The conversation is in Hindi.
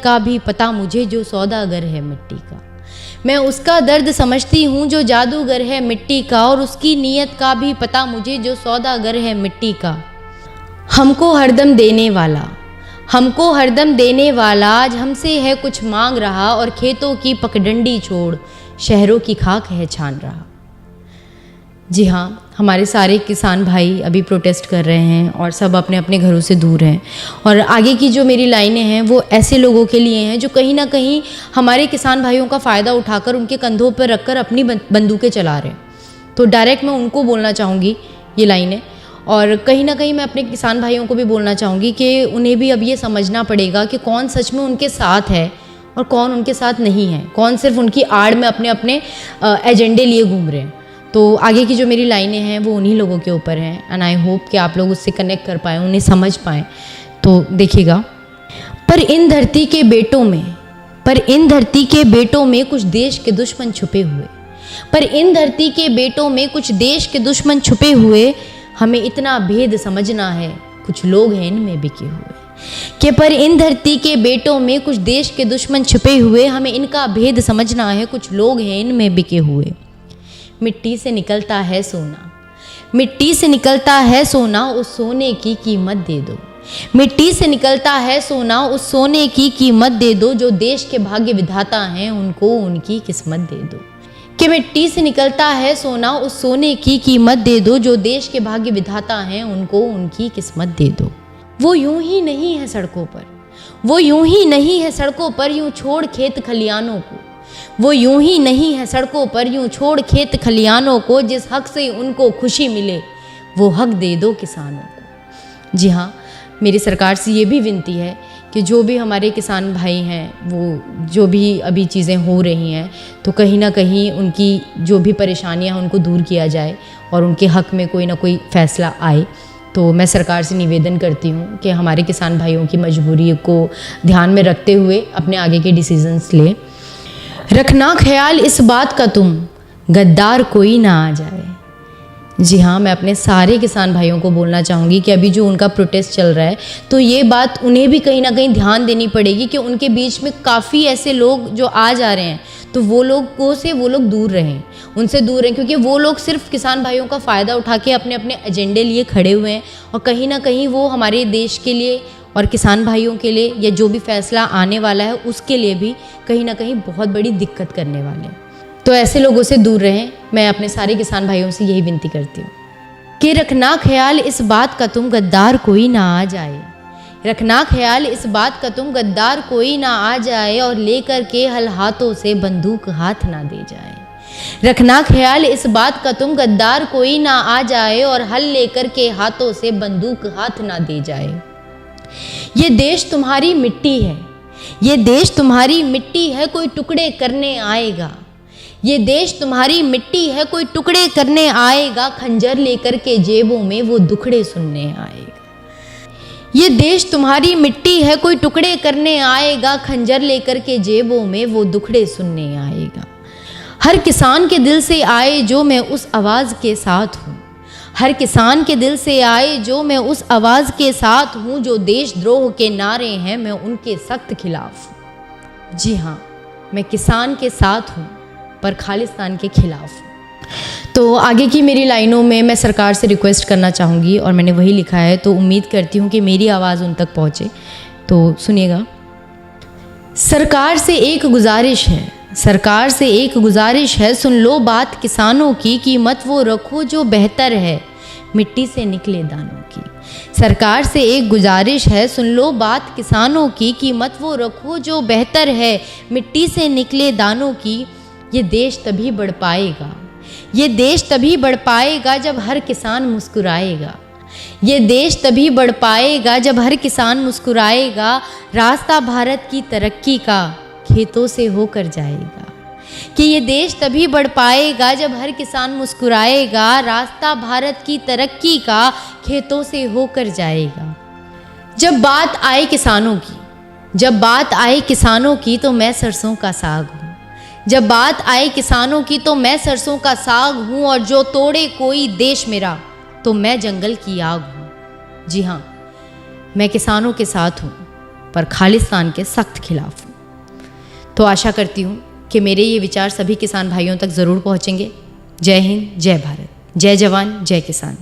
का भी पता मुझे जो सौदागर है मिट्टी का। मैं उसका दर्द समझती हूँ जो जादूगर है मिट्टी का, और उसकी नीयत का भी पता मुझे जो सौदागर है मिट्टी का। हमको हरदम देने वाला आज हमसे है कुछ मांग रहा, और खेतों की पगडंडी छोड़ शहरों की खाक है छान रहा। जी हाँ, हमारे सारे किसान भाई अभी प्रोटेस्ट कर रहे हैं और सब अपने अपने घरों से दूर हैं। और आगे की जो मेरी लाइनें हैं वो ऐसे लोगों के लिए हैं जो कहीं ना कहीं हमारे किसान भाइयों का फ़ायदा उठाकर उनके कंधों पर रखकर अपनी बंदूकें चला रहे हैं। तो डायरेक्ट मैं उनको बोलना चाहूँगी ये लाइनें, और कहीं ना कहीं मैं अपने किसान भाइयों को भी बोलना चाहूँगी कि उन्हें भी अब ये समझना पड़ेगा कि कौन सच में उनके साथ है और कौन उनके साथ नहीं है, कौन सिर्फ उनकी आड़ में अपने अपने एजेंडे लिए घूम रहे हैं। तो आगे की जो मेरी लाइनें हैं वो उन्हीं लोगों के ऊपर हैं, एंड आई होप कि आप लोग उससे कनेक्ट कर पाएँ, उन्हें समझ पाएँ। तो देखिएगा, पर इन धरती के बेटों में कुछ देश के दुश्मन छुपे हुए, पर इन धरती के बेटों में कुछ देश के दुश्मन छुपे हुए, हमें इतना भेद समझना है कुछ लोग हैं इनमें बिके हुए। कि पर इन धरती के बेटों में कुछ देश के दुश्मन छुपे हुए, हमें इनका भेद समझना है कुछ लोग हैं इनमें बिके हुए। मिट्टी से निकलता है सोना, उस सोने की कीमत दे दो। मिट्टी से निकलता है सोना, उस सोने की कीमत दे दो। जो देश के भाग्य विधाता हैं उनको उनकी किस्मत दे दो। कि मिट्टी से निकलता है सोना, उस सोने की कीमत दे दो। जो देश के भाग्य विधाता हैं उनको उनकी किस्मत दे दो। वो यूं ही नहीं है सड़कों पर, यूं छोड़ खेत खलियानों को। वो यूं ही नहीं है सड़कों पर, यूं छोड़ खेत खलियानों को। जिस हक से उनको खुशी मिले वो हक दे दो किसानों को। जी हाँ, मेरी सरकार से ये भी विनती है कि जो भी हमारे किसान भाई हैं, वो जो भी अभी चीज़ें हो रही हैं, तो कहीं ना कहीं उनकी जो भी परेशानियां हैं उनको दूर किया जाए और उनके हक में कोई ना कोई फ़ैसला आए। तो मैं सरकार से निवेदन करती हूँ कि हमारे किसान भाइयों की मजबूरी को ध्यान में रखते हुए अपने आगे के डिसीजंस लें। रखना ख्याल इस बात का तुम, गद्दार कोई ना आ जाए। जी हाँ, मैं अपने सारे किसान भाइयों को बोलना चाहूँगी कि अभी जो उनका प्रोटेस्ट चल रहा है, तो ये बात उन्हें भी कहीं ना कहीं ध्यान देनी पड़ेगी कि उनके बीच में काफ़ी ऐसे लोग जो आ जा रहे हैं, तो वो लोगों से वो लोग दूर रहें, उनसे दूर रहें, क्योंकि वो लोग सिर्फ किसान भाइयों का फ़ायदा उठा के अपने अपने एजेंडे लिए खड़े हुए हैं, और कहीं ना कहीं वो हमारे देश के लिए और किसान भाइयों के लिए या जो भी फैसला आने वाला है उसके लिए भी कहीं ना कहीं बहुत बड़ी दिक्कत करने वाले हैं। तो ऐसे लोगों से दूर रहें। मैं अपने सारे किसान भाइयों से यही विनती करती हूँ कि रखना ख्याल इस बात का तुम, गद्दार कोई ना आ जाए। रखना ख्याल इस बात का तुम, गद्दार कोई ना आ जाए, और लेकर के हल हाथों से बंदूक हाथ ना दे जाए। रखना ख्याल इस बात का तुम, गद्दार कोई ना आ जाए, और हल लेकर के हाथों से बंदूक हाथ ना दे जाए। ये देश तुम्हारी मिट्टी है, ये देश तुम्हारी मिट्टी है, कोई टुकड़े करने आएगा। ये देश तुम्हारी मिट्टी है, कोई टुकड़े करने आएगा। खंजर लेकर के जेबों में वो दुखड़े सुनने आएगा। ये देश तुम्हारी मिट्टी है, कोई टुकड़े करने आएगा। खंजर लेकर के जेबों में वो दुखड़े सुनने आएगा। हर किसान के दिल से आए जो मैं उस आवाज़ के साथ हूँ। हर किसान के दिल से आए जो मैं उस आवाज़ के साथ हूँ। जो देशद्रोह के नारे हैं मैं उनके सख्त खिलाफ हूँ। जी हाँ, मैं किसान के साथ हूँ पर खालिस्तान के खिलाफ हूँ। तो आगे की मेरी लाइनों में मैं सरकार से रिक्वेस्ट करना चाहूँगी, और मैंने वही लिखा है, तो उम्मीद करती हूँ कि मेरी आवाज़ उन तक पहुँचे। तो सुनिएगा। सरकार से एक गुजारिश है, सरकार से एक गुजारिश है, सुन लो बात किसानों की, कीमत वो रखो जो बेहतर है मिट्टी से निकले दानों की। सरकार से एक गुजारिश है, सुन लो बात किसानों की, कीमत वो रखो जो बेहतर है मिट्टी से निकले दानों की। ये देश तभी बढ़ पाएगा, ये देश तभी बढ़ पाएगा जब हर किसान मुस्कुराएगा। ये देश तभी बढ़ पाएगा जब हर किसान मुस्कुराएगा। रास्ता भारत की तरक्की का खेतों से होकर जाएगा। कि ये देश तभी बढ़ पाएगा जब हर किसान मुस्कुराएगा। रास्ता भारत की तरक्की का खेतों से होकर जाएगा। जब बात आए किसानों की, जब बात आए किसानों की, तो मैं सरसों का साग हूँ। जब बात आए किसानों की तो मैं सरसों का साग हूँ, और जो तोड़े कोई देश मेरा तो मैं जंगल की आग हूँ। जी हाँ, मैं किसानों के साथ हूँ पर खालिस्तान के सख्त खिलाफ हूँ। तो आशा करती हूँ कि मेरे ये विचार सभी किसान भाइयों तक ज़रूर पहुँचेंगे। जय हिंद, जय भारत, जय जवान, जय किसान।